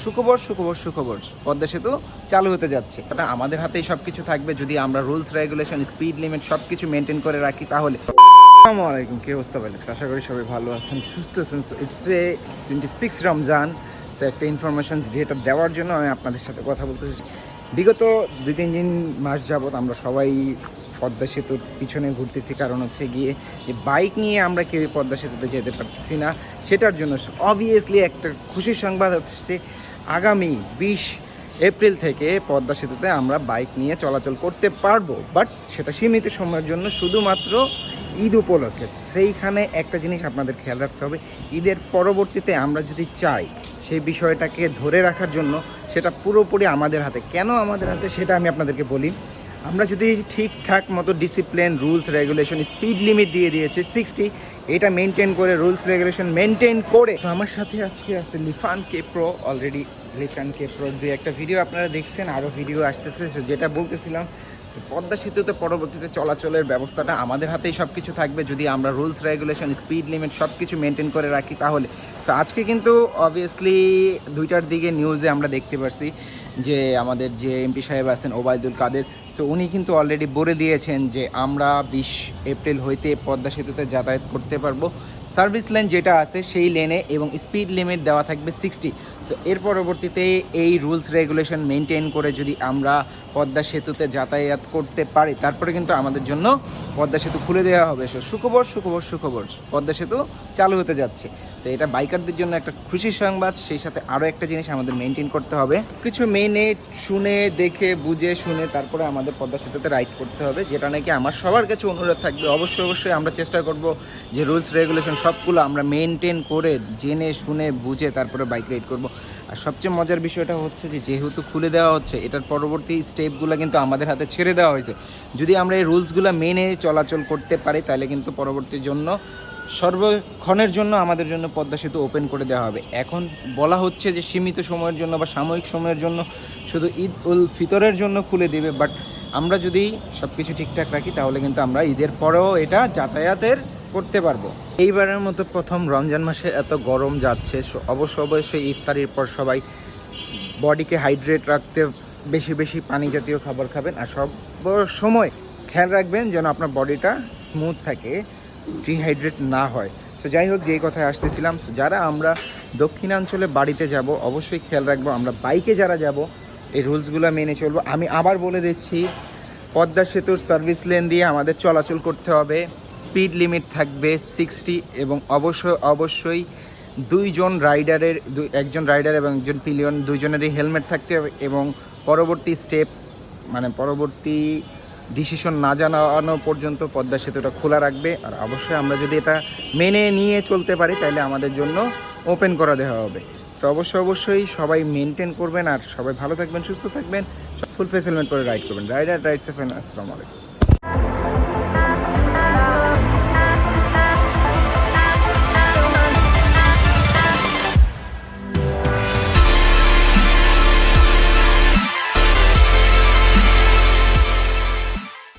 সুখবর সুখবর সুখবর, পদ্মা সেতু চালু হতে যাচ্ছে। এটা আমাদের হাতেই সব কিছু থাকবে যদি আমরা রুলস রেগুলেশন স্পিড লিমিট সব কিছু মেনটেন করে রাখি তাহলে। আসসালামু আলাইকুম, কি অবস্থা ভাই? আশা করি সবাই ভালো আছেন, সুস্থ আছেন। It's a 26 Ramzan. একটা ইনফরমেশন যেটা দেওয়ার জন্য আমি আপনাদের সাথে কথা বলতেছি। বিগত 2-3 মাস যাবৎ আমরা সবাই পদ্মা সেতুর পিছনে ঘুরতেছি, কারণ হচ্ছে গিয়ে যে বাইক নিয়ে আমরা কেউ পদ্মা সেতুতে যেতে পারতেছি না। সেটার জন্য অবভিয়াসলি একটা খুশির সংবাদ হচ্ছে আগামী 20 এপ্রিল থেকে পদ্মা সেতুতে আমরা বাইক নিয়ে চলাচল করতে পারবো, বাট সেটা সীমিত সময়ের জন্য, শুধুমাত্র ঈদ উপলক্ষে। সেইখানে একটা জিনিস আপনাদের খেয়াল রাখতে হবে, ঈদের পরবর্তীতে আমরা যদি চাই সেই বিষয়টাকে ধরে রাখার জন্য সেটা পুরোপুরি আমাদের হাতে। কেন আমাদের হাতে সেটা আমি আপনাদেরকে বলি। আমরা যদি ঠিকঠাক মতো discipline, rules regulation, speed limit দিয়ে দিয়েছে 60, এটা মেনটেন করে, রুলস রেগুলেশন মেনটেন করে। তো আমার সাথে আজকে আছে লিফান কে প্রো। অলরেডি লিফান কে প্রো একটা ভিডিও আপনারা দেখছেন, আরও ভিডিও আসতেছে। যেটা বলতেছিলাম, পদ্মা সেতুতে পরবর্তীতে চলাচলের ব্যবস্থাটা আমাদের হাতেই সব কিছু থাকবে যদি আমরা রুলস রেগুলেশন স্পিড লিমিট সব কিছু মেনটেন করে রাখি তাহলে। সো আজকে কিন্তু অবভিয়াসলি 2টার দিকে নিউজে আমরা দেখতে পারছি যে আমাদের যে এমপি সাহেব আছেন ওবায়দুল কাদের, সো উনি কিন্তু অলরেডি বলে দিয়েছেন যে আমরা 20 এপ্রিল হইতে পদ্মা সেতুতে যাতায়াত করতে পারবো। সার্ভিস লেন যেটা আছে সেই লেনে, এবং স্পিড লিমিট দেওয়া থাকবে 60। সো এর পরবর্তীতে এই রুলস রেগুলেশন মেনটেন করে যদি আমরা পদ্মা সেতুতে যাতায়াত করতে পারি, তারপরে কিন্তু আমাদের জন্য পদ্মা সেতু খুলে দেওয়া হবে। সো সুখবর সুখবর সুখবর, পদ্মা সেতু চালু হতে যাচ্ছে। তো এটা বাইকারদের জন্য একটা খুশির সংবাদ। সেই সাথে আরও একটা জিনিস আমাদের মেনটেন করতে হবে, কিছু মেনে শুনে দেখে বুঝে শুনে তারপরে আমাদের পদ্মা সেতুতে রাইড করতে হবে, যেটা নাকি আমার সবার কাছে অনুরোধ থাকবে। অবশ্যই আমরা চেষ্টা করব যে রুলস রেগুলেশন সবগুলো আমরা মেনটেন করে জেনে শুনে বুঝে তারপরে বাইক রাইড করব। আর সবচেয়ে মজার বিষয়টা হচ্ছে যে যেহেতু খুলে দেওয়া হচ্ছে, এটার পরবর্তী স্টেপগুলো কিন্তু আমাদের হাতে ছেড়ে দেওয়া হয়েছে। যদি আমরা এই রুলসগুলো মেনে চলাচল করতে পারি তাহলে কিন্তু পরবর্তীর জন্য সর্বক্ষণের জন্য আমাদের জন্য পদ্মা সেতু ওপেন করে দেওয়া হবে। এখন বলা হচ্ছে যে সীমিত সময়ের জন্য বা সাময়িক সময়ের জন্য, শুধু ঈদ উল ফিতরের জন্য খুলে দেবে, বাট আমরা যদি সব কিছু ঠিকঠাক রাখি তাহলে কিন্তু আমরা ঈদের পরেও এটা যাতায়াতের করতে পারবো। এইবারের মতো প্রথম রমজান মাসে এত গরম যাচ্ছে, অবশ্যই ইফতারির পর সবাই বডিকে হাইড্রেট রাখতে বেশি বেশি পানি জাতীয় খাবার খাবেন, আর সব সময় খেয়াল রাখবেন যেন আপনার বডিটা স্মুথ থাকে, ডিহাইড্রেট না হয়। তো যাই হোক, যেই কথায় আসতেছিলাম, যারা আমরা দক্ষিণাঞ্চলে বাড়িতে যাব অবশ্যই খেয়াল রাখবো, আমরা বাইকে যারা যাব এই রুলসগুলো মেনে চলবো। আমি আবার বলে দিচ্ছি, পদ্মা সেতুর সার্ভিস লেন দিয়ে আমাদের চলাচল করতে হবে, স্পিড লিমিট থাকবে 60, এবং অবশ্যই একজন রাইডার এবং একজন পিলিয়ন, দুইজনেরই হেলমেট থাকতে হবে, এবং পরবর্তী স্টেপ পরবর্তী ডিসিশন না জানানো পর্যন্ত পদ্মা সেতুটা খোলা রাখবে। আর অবশ্যই আমরা যদি এটা মেনে নিয়ে চলতে পারি তাহলে আমাদের জন্য ওপেন করে দেওয়া হবে। সো অবশ্যই সবাই মেনটেন করবেন, আর সবাই ভালো থাকবেন, সুস্থ থাকবেন, ফুল ফেস হেলমেট করে রাইড করবেন। Rider ride safe. আসসালামু আলাইকুম।